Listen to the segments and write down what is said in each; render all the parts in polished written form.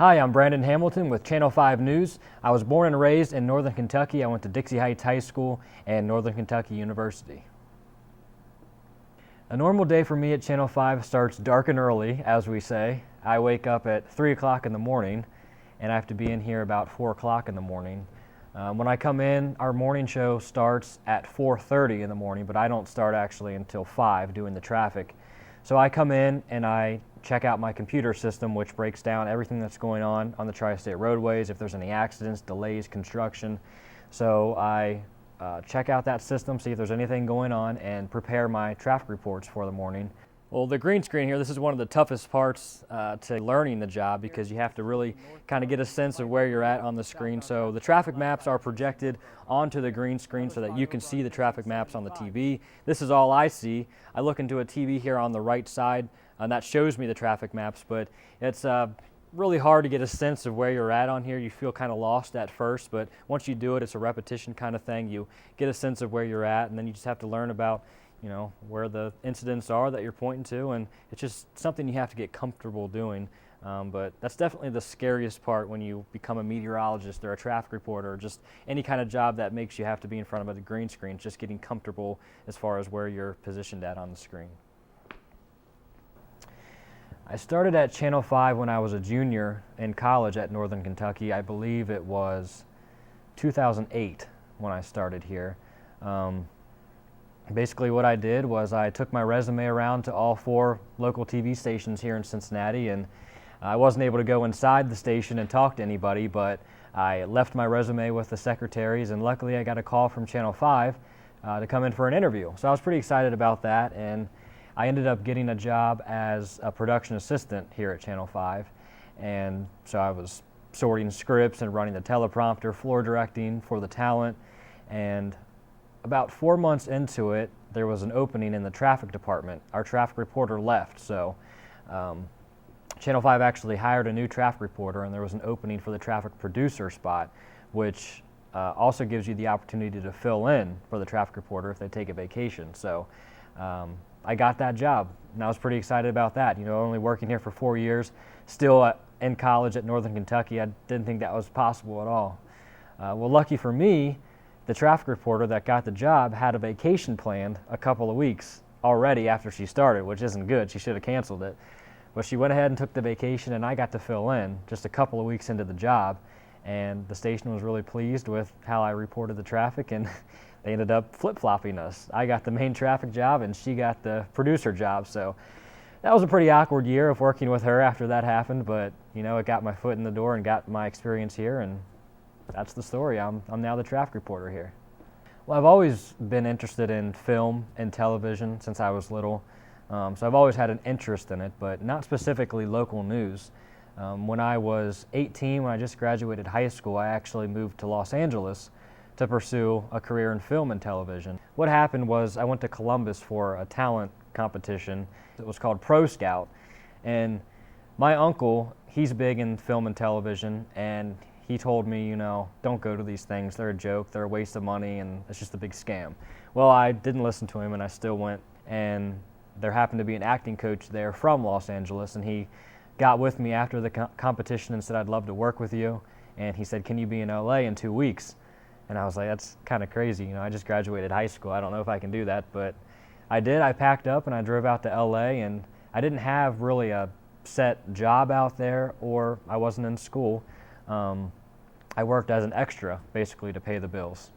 Hi, I'm Brandon Hamilton with Channel 5 News. I was born and raised in Northern Kentucky. I went to Dixie Heights High School and Northern Kentucky University. A normal day for me at Channel 5 starts dark and early, as we say. I wake up at 3 o'clock in the morning, and I have to be in here about 4 o'clock in the morning. When I come in, our morning show starts at 4:30 in the morning, but I don't start actually until 5 doing the traffic. So I come in and I check out my computer system, which breaks down everything that's going on the tri-state roadways, if there's any accidents, delays, construction. So I check out that system, see if there's anything going on, and prepare my traffic reports for the morning. Well, the green screen here, this is one of the toughest parts to learning the job, because you have to really kind of get a sense of where you're at on the screen. So the traffic maps are projected onto the green screen so that you can see the traffic maps on the TV. This is all I see. I look into a TV here on the right side, and that shows me the traffic maps, but it's really hard to get a sense of where you're at on here. You feel kind of lost at first, but once you do it, it's a repetition kind of thing. You get a sense of where you're at, and then you just have to learn about where the incidents are that you're pointing to, and it's just something you have to get comfortable doing. But that's definitely the scariest part when you become a meteorologist or a traffic reporter, or just any kind of job that makes you have to be in front of a green screen, just getting comfortable as far as where you're positioned at on the screen. I started at Channel 5 when I was a junior in college at Northern Kentucky. I believe it was 2008 when I started here. Basically what I did was I took my resume around to all 4 local TV stations here in Cincinnati, and I wasn't able to go inside the station and talk to anybody, but I left my resume with the secretaries, and luckily I got a call from Channel 5 to come in for an interview. So I was pretty excited about that, and I ended up getting a job as a production assistant here at Channel 5, and so I was sorting scripts and running the teleprompter, floor directing for the talent, and about 4 months into it, there was an opening in the traffic department. Our traffic reporter left, so Channel 5 actually hired a new traffic reporter, and there was an opening for the traffic producer spot, which also gives you the opportunity to fill in for the traffic reporter if they take a vacation. So I got that job, and I was pretty excited about that. Only working here for 4 years, still in college at Northern Kentucky, I didn't think that was possible at all. Well, lucky for me, the traffic reporter that got the job had a vacation planned a couple of weeks already after she started, which isn't good. She should have canceled it. But she went ahead and took the vacation, and I got to fill in just a couple of weeks into the job, and the station was really pleased with how I reported the traffic, and they ended up flip-flopping us. I got the main traffic job, and she got the producer job. So that was a pretty awkward year of working with her after that happened, but it got my foot in the door and got my experience here, and that's the story. I'm now the traffic reporter here. Well, I've always been interested in film and television since I was little, so I've always had an interest in it, but not specifically local news. When I was 18, when I just graduated high school, I actually moved to Los Angeles to pursue a career in film and television. What happened was I went to Columbus for a talent competition. It was called Pro Scout, and my uncle, he's big in film and television, and he told me, don't go to these things. They're a joke, they're a waste of money, and it's just a big scam. Well, I didn't listen to him, and I still went, and there happened to be an acting coach there from Los Angeles, and he got with me after the competition and said, I'd love to work with you, and he said, can you be in LA in 2 weeks? And I was like, that's kind of crazy. I just graduated high school. I don't know if I can do that, but I did. I packed up and I drove out to LA, and I didn't have really a set job out there, or I wasn't in school. I worked as an extra, basically, to pay the bills.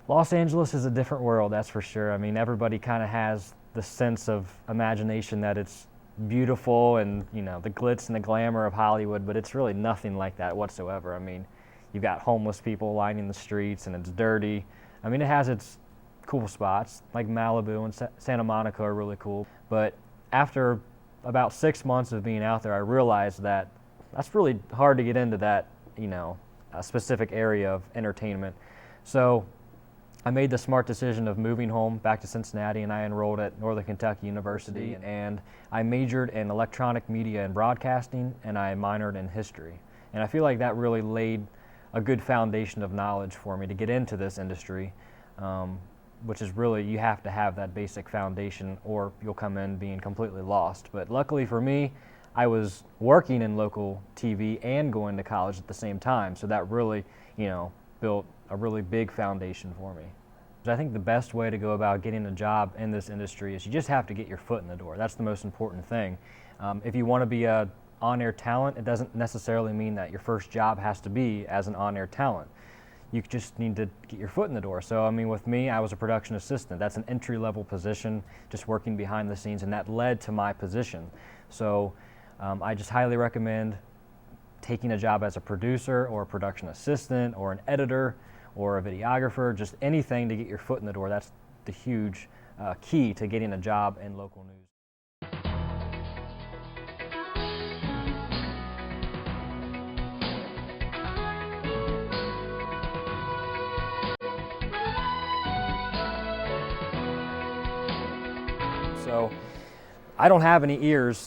Los Angeles is a different world, that's for sure. I mean, everybody kind of has the sense of imagination that it's beautiful and, the glitz and the glamour of Hollywood, but it's really nothing like that whatsoever. I mean, you've got homeless people lining the streets, and it's dirty. I mean, it has its cool spots, like Malibu and Santa Monica are really cool. But after about 6 months of being out there, I realized that that's really hard to get into that, a specific area of entertainment. So I made the smart decision of moving home back to Cincinnati, and I enrolled at Northern Kentucky University, and I majored in electronic media and broadcasting, and I minored in history. And I feel like that really laid a good foundation of knowledge for me to get into this industry, which is really, you have to have that basic foundation or you'll come in being completely lost. But luckily for me, I was working in local TV and going to college at the same time. So that really, built a really big foundation for me. I think the best way to go about getting a job in this industry is you just have to get your foot in the door. That's the most important thing. If you want to be a on-air talent, it doesn't necessarily mean that your first job has to be as an on-air talent. You just need to get your foot in the door. So, with me, I was a production assistant. That's an entry-level position, just working behind the scenes, and that led to my position. So, I just highly recommend taking a job as a producer or a production assistant or an editor or a videographer, just anything to get your foot in the door. That's the huge key to getting a job in local news. So I don't have any ears